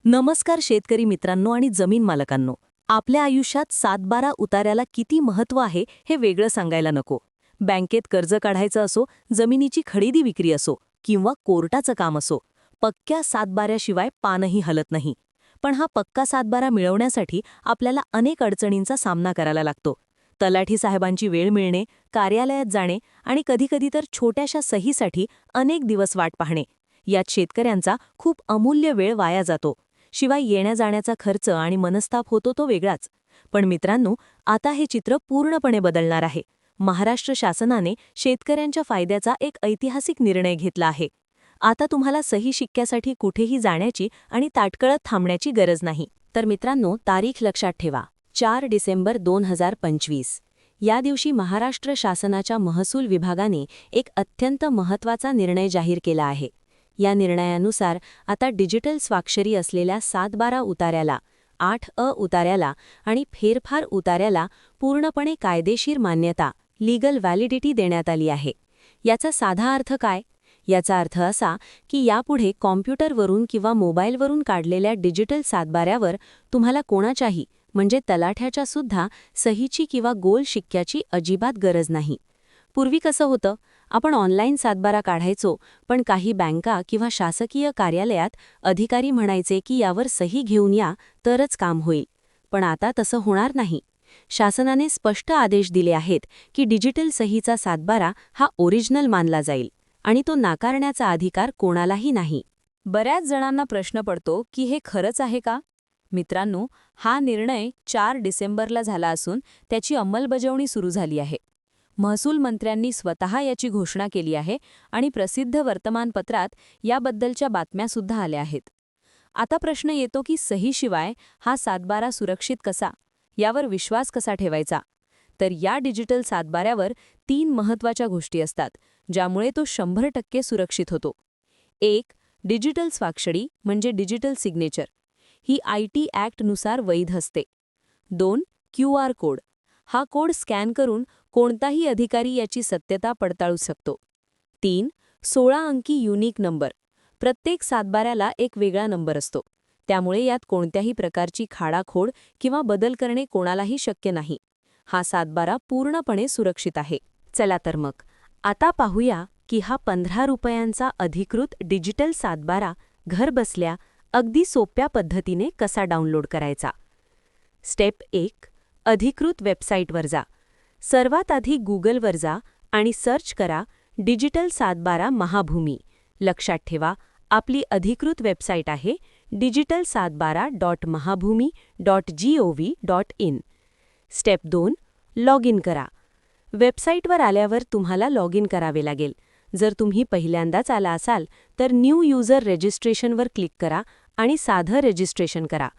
नमस्कार शेतकरी मित्रांनो आणि जमीन मालकांनो. आपल्या आयुष्यात 7-12 उतार्याला किती महत्त्व आहे हे वेगळं सांगायला नको. बँकेत कर्ज काढायचं असो, जमिनीची खरेदी विक्री असो किंवा कोर्टाचं काम असो, पक्क्या 7-12शिवाय पानही हलत नाही. पण हा पक्का 7-12 मिळवण्यासाठी आपल्याला अनेक अडचणींचा सामना करायला लागतो. तलाठी साहेबांची वेळ मिळणे, कार्यालयात जाणे आणि कधीकधी तर छोट्याशा सहीसाठी अनेक दिवस वाट पाहणे, यात शेतकऱ्यांचा खूप अमूल्य वेळ वाया जातो. शिवाय येण्या-जाण्याचा खर्च आणि मनस्ताप होतो तो वेगळाच. पण मित्रांनो, आता हे चित्र पूर्णपणे बदलणार आहे. महाराष्ट्र शासनाने शेतकऱ्यांच्या फायद्याचा एक ऐतिहासिक निर्णय घेतला आहे. आता तुम्हाला सही शिक्क्यासाठी कुठेही जाण्याची आणि ताटकळत थांबण्याची गरज नाही. तर मित्रांनो, तारीख लक्षात ठेवा, 4 डिसेंबर 2025. या दिवशी महाराष्ट्र शासनाच्या महसूल विभागाने एक अत्यंत महत्त्वाचा निर्णय जाहीर केला आहे. या निर्णयानुसार आता डिजिटल स्वाक्षरी असलेल्या 7-12 उतार्याला, 8 उतार्याला आणि फेरफार उतार्याला पूर्णपणे कायदेशीर मान्यता, लीगल व्हॅलिडिटी देण्यात आली आहे. याचा साधा अर्थ काय? याचा अर्थ असा की यापुढे कॉम्प्युटरवरून किंवा मोबाईलवरून काढलेल्या डिजिटल 7-12वर तुम्हाला कोणाच्याही म्हणजे तलाठ्याच्या सुद्धा सहीची किंवा गोल शिक्क्याची अजिबात गरज नाही. पूर्वी कसं होतं, आपण ऑनलाईन 7-12 काढायचो, पण काही बँका किंवा शासकीय कार्यालयात अधिकारी म्हणायचे की यावर सही घेऊन या तरच काम होईल. पण आता तसं होणार नाही. शासनाने स्पष्ट आदेश दिले आहेत की डिजिटल सहीचा 7-12 हा ओरिजिनल मानला जाईल आणि तो नाकारण्याचा अधिकार कोणालाही नाही. बऱ्याच जणांना प्रश्न पडतो की हे खरंच आहे का? मित्रांनो, हा निर्णय 4 डिसेंबरला झाला असून त्याची अंमलबजावणी सुरू झाली आहे. महसूल मंत्र्यांनी स्वतः याची घोषणा केली आहे आणि प्रसिद्ध वर्तमानपत्रात याबद्दलच्या बातम्यासुद्धा आल्या आहेत. आता प्रश्न येतो की सहीशिवाय हा 7-12 सुरक्षित कसा? यावर विश्वास कसा ठेवायचा? तर या डिजिटल 7-12वर 3 महत्त्वाच्या गोष्टी असतात, ज्यामुळे तो 100% सुरक्षित होतो. 1. डिजिटल स्वाक्षरी म्हणजे डिजिटल सिग्नेचर. ही IT ॲक्टनुसार वैध असते. 2. QR code. हा कोड स्कॅन करून कोणताही अधिकारी याची सत्यता पडताळू शकतो. 3. 16 अंकी युनिक नंबर. प्रत्येक 7-12ला एक वेगळा नंबर असतो. त्यामुळे यात कोणत्याही प्रकारची खाडाखोड किंवा बदल करणे कोणालाही शक्य नाही. हा 7-12 पूर्णपणे सुरक्षित आहे. चला तर मग, आता पाहूया की हा 15 रुपयांचा अधिकृत डिजिटल 7-12 घर बसल्या अगदी सोप्या पद्धतीने कसा डाउनलोड करायचा. स्टेप 1. अधिकृत वेबसाईटवर जा. सर्वात आधी गुगलवर जा आणि सर्च करा डिजिटल 7-12 महाभूमी. लक्षात ठेवा, आपली अधिकृत वेबसाईट आहे digital712.mahabhumi.gov.in. स्टेप 2. लॉग इन करा. वेबसाईटवर आल्यावर तुम्हाला लॉग इन करावे लागेल. जर तुम्ही पहिल्यांदाच आला असाल तर न्यू यूजर रजिस्ट्रेशनवर क्लिक करा आणि साधं रजिस्ट्रेशन करा.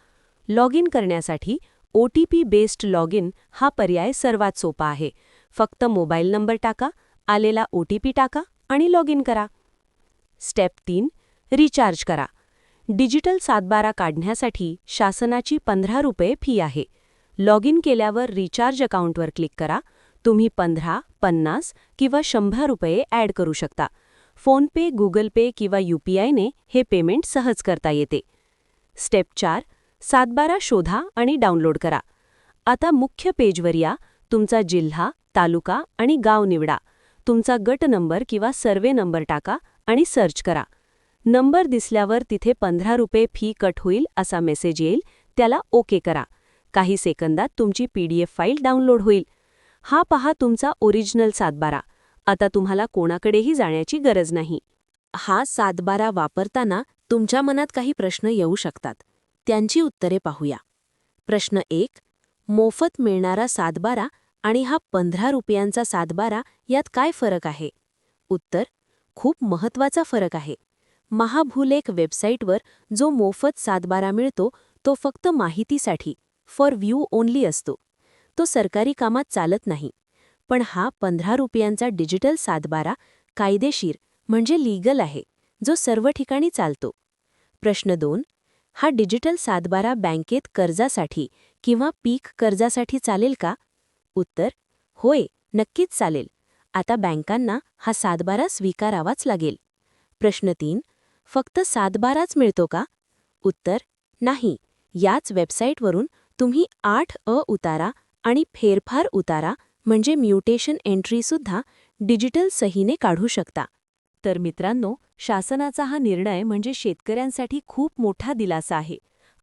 लॉग इन करण्यासाठी OTP बेस्ड लॉग इन हा पर्याय सर्वात सोपा आहे. फक्त मोबाईल नंबर टाका, आलेला OTP टाका आणि लॉग इन करा. स्टेप 3. रिचार्ज करा. डिजिटल 7-12 काढण्यासाठी शासनाची 15 रुपये फी आहे. लॉग इन केल्यावर रिचार्ज अकाउंटवर क्लिक करा. तुम्ही 15, 50 किंवा 100 रुपये ॲड करू शकता. फोनपे, गुगल पे किंवा UPIने हे पेमेंट सहज करता येते. स्टेप 4. 7-12 शोधा आणि डाउनलोड करा. आता मुख्य पेजवर या. तुमचा जिल्हा, तालुका आणि गाव निवडा. तुमचा गट नंबर किंवा सर्वे नंबर टाका आणि सर्च करा. नंबर दिसल्यावर तिथे 15 रुपये फी कट होईल असा मेसेज येईल. त्याला ओके करा. काही सेकंदात तुमची PDF फाईल डाउनलोड होईल. हा पहा तुमचा ओरिजिनल 7-12. आता तुम्हाला कोणाकडेही जाण्याची गरज नाही. हा 7-12 वापरताना तुमच्या मनात काही प्रश्न येऊ शकतात. त्यांची उत्तरे पाहूया. प्रश्न 1. मोफत मिळणारा 7-12 आणि हा 15 रुपयांचा 7-12 यात काय फरक आहे? उत्तर: खूप महत्त्वाचा फरक आहे. महाभूलेख वेबसाईटवर जो मोफत 7-12 मिळतो तो फक्त माहितीसाठी, फॉर व्ह्यू ओन्ली असतो. तो सरकारी कामात चालत नाही. पण हा 15 रुपयांचा डिजिटल 7-12 कायदेशीर म्हणजे लीगल आहे, जो सर्व ठिकाणी चालतो. प्रश्न 2. हा डिजिटल 7-12 बँकेत कर्जासाठी किंवा पीक कर्जासाठी चालेल का? उत्तर: होय, नक्कीच चालेल. आता बँकांना हा 7-12 स्वीकारावाच लागेल. प्रश्न 3. फक्त 7-12च मिळतो का? उत्तर: नाही, याच वेबसाईटवरून तुम्ही 8A उतारा आणि फेरफार उतारा म्हणजे म्युटेशन एंट्रीसुद्धा डिजिटल सहीने काढू शकता. तर मित्रांनो, शासनाचा हा निर्णय म्हणजे शेतकऱ्यांसाठी खूप मोठा दिलासा आहे.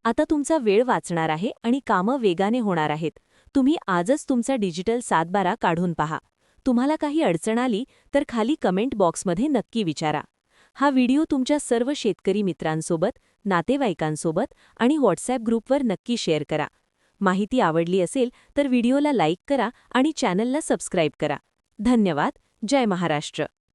आता तुमचा वेळ वाचणार आहे आणि कामं वेगाने होणार आहेत. तुम्ही आजच तुमचा डिजिटल 7/12 काढून पहा. तुम्हाला काही अडचण आली तर खाली कमेंट बॉक्समध्ये नक्की विचारा. हा व्हिडिओ तुमच्या सर्व शेतकरी मित्रांसोबत, नातेवाईकांसोबत आणि व्हॉट्सॲप ग्रुपवर नक्की शेअर करा. माहिती आवडली असेल तर व्हिडिओला लाईक करा आणि चॅनलला सबस्क्राईब करा. धन्यवाद. जय महाराष्ट्र.